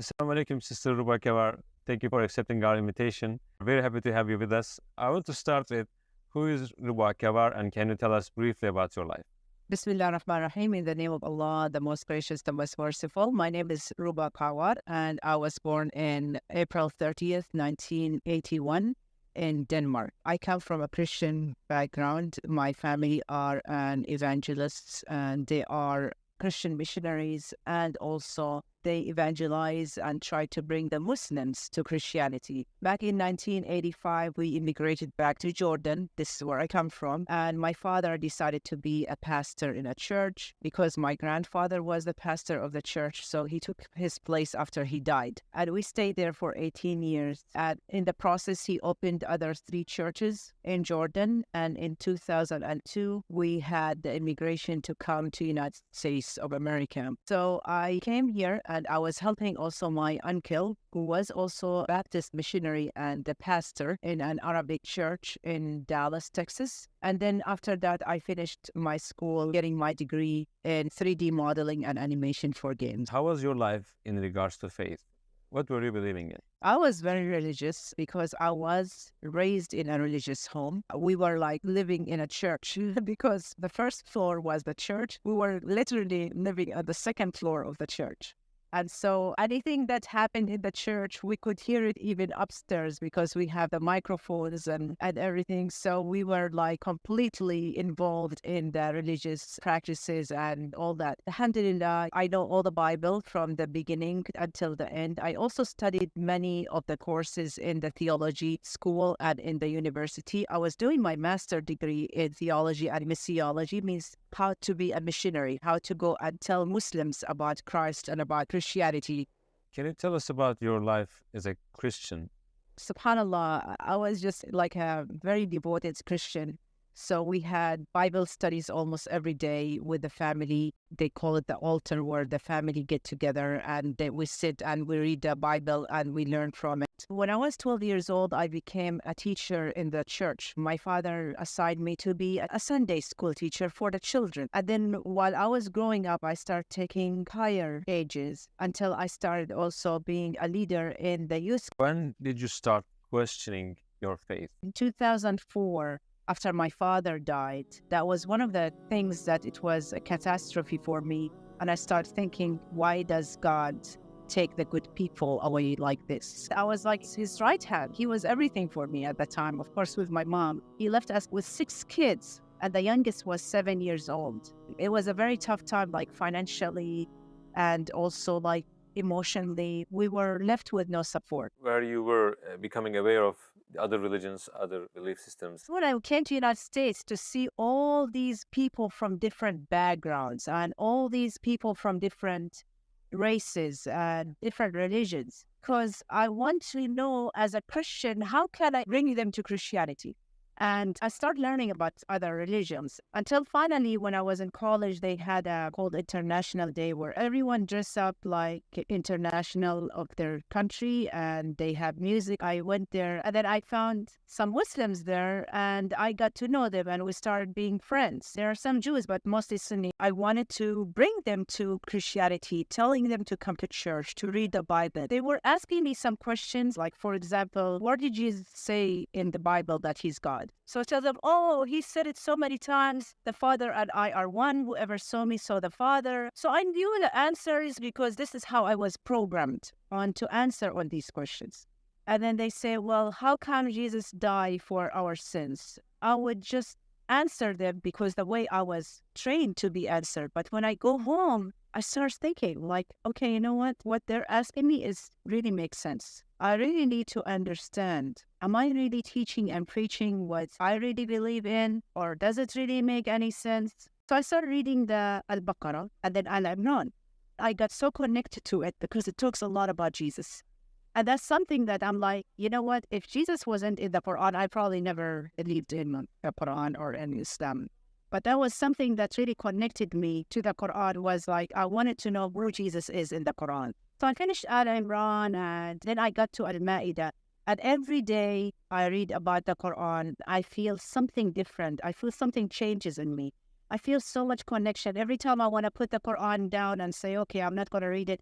Assalamu alaikum, Sister Ruba Kawar. Thank you for accepting our invitation. Very happy to have you with us. I want to start with who is Ruba Kawar and can you tell us briefly about your life? Bismillah ar-Rahman ar-Rahim. In the name of Allah, the most gracious, the most merciful. My name is Ruba Kawar, and I was born in April 30th, 1981 in Denmark. I come from a Christian background. My family are evangelists, and they are Christian missionaries, and also they evangelize and try to bring the Muslims to Christianity. Back in 1985, we immigrated back to Jordan. This is where I come from. And my father decided to be a pastor in a church because my grandfather was the pastor of the church. So he took his place after he died. And we stayed there for 18 years. And in the process, he opened other 3 churches in Jordan. And in 2002, we had the immigration to come to United States of America. So I came here and I was helping also my uncle, who was also a Baptist missionary and a pastor in an Arabic church in Dallas, Texas. And then after that, I finished my school, getting my degree in 3D modeling and animation for games. How was your life in regards to faith? What were you believing in? I was very religious because I was raised in a religious home. We were like living in a church because the first floor was the church. We were literally living on the second floor of the church. And so anything that happened in the church, we could hear it even upstairs because we have the microphones and everything. So we were like completely involved in the religious practices and all that. Alhamdulillah, I know all the Bible from the beginning until the end. I also studied many of the courses in the theology school and in the university. I was doing my master's degree in theology and missiology, means how to be a missionary, how to go and tell Muslims about Christ and about Christianity. Can you tell us about your life as a Christian? SubhanAllah, I was just like a very devoted Christian. So we had Bible studies almost every day with the family. They call it the altar where the family get together and we sit and we read the Bible and we learn from it. When I was 12 years old, I became a teacher in the church. My father assigned me to be a Sunday school teacher for the children. And then while I was growing up, I started taking higher ages until I started also being a leader in the youth. When did you start questioning your faith? In 2004, after my father died, that was one of the things that it was a catastrophe for me. And I started thinking, why does God take the good people away like this? I was like his right hand. He was everything for me at the time, of course, with my mom. He left us with 6 kids, and the youngest was 7 years old. It was a very tough time, like financially and also like emotionally. We were left with no support. Where you were becoming aware of other religions, other belief systems. When I came to the United States to see all these people from different backgrounds and all these people from different races and different religions, because I want to know as a Christian, how can I bring them to Christianity? And I started learning about other religions until finally, when I was in college, they had a called International Day where everyone dressed up like international of their country and they have music. I went there and then I found some Muslims there and I got to know them and we started being friends. There are some Jews, but mostly Sunni. I wanted to bring them to Christianity, telling them to come to church, to read the Bible. They were asking me some questions like, for example, where did Jesus say in the Bible that he's God? So I tell them, oh, he said it so many times. The Father and I are one. Whoever saw me saw the Father. So I knew the answers because this is how I was programmed on to answer on these questions. And then they say, well, how can Jesus die for our sins? I would just answer them because the way I was trained to be answered. But when I go home, I start thinking like, okay, you know what? What they're asking me is really makes sense. I really need to understand, am I really teaching and preaching what I really believe in, or does it really make any sense? So I started reading the Al-Baqarah and then Al-Imran. I got so connected to it because it talks a lot about Jesus. And that's something that I'm like, you know what? If Jesus wasn't in the Quran, I probably never believed in the Quran or in Islam. But that was something that really connected me to the Quran, was like, I wanted to know where Jesus is in the Quran. So I finished Al-Imran and then I got to Al-Ma'idah. And every day I read about the Quran, I feel something different. I feel something changes in me. I feel so much connection. Every time I want to put the Quran down and say, okay, I'm not going to read it,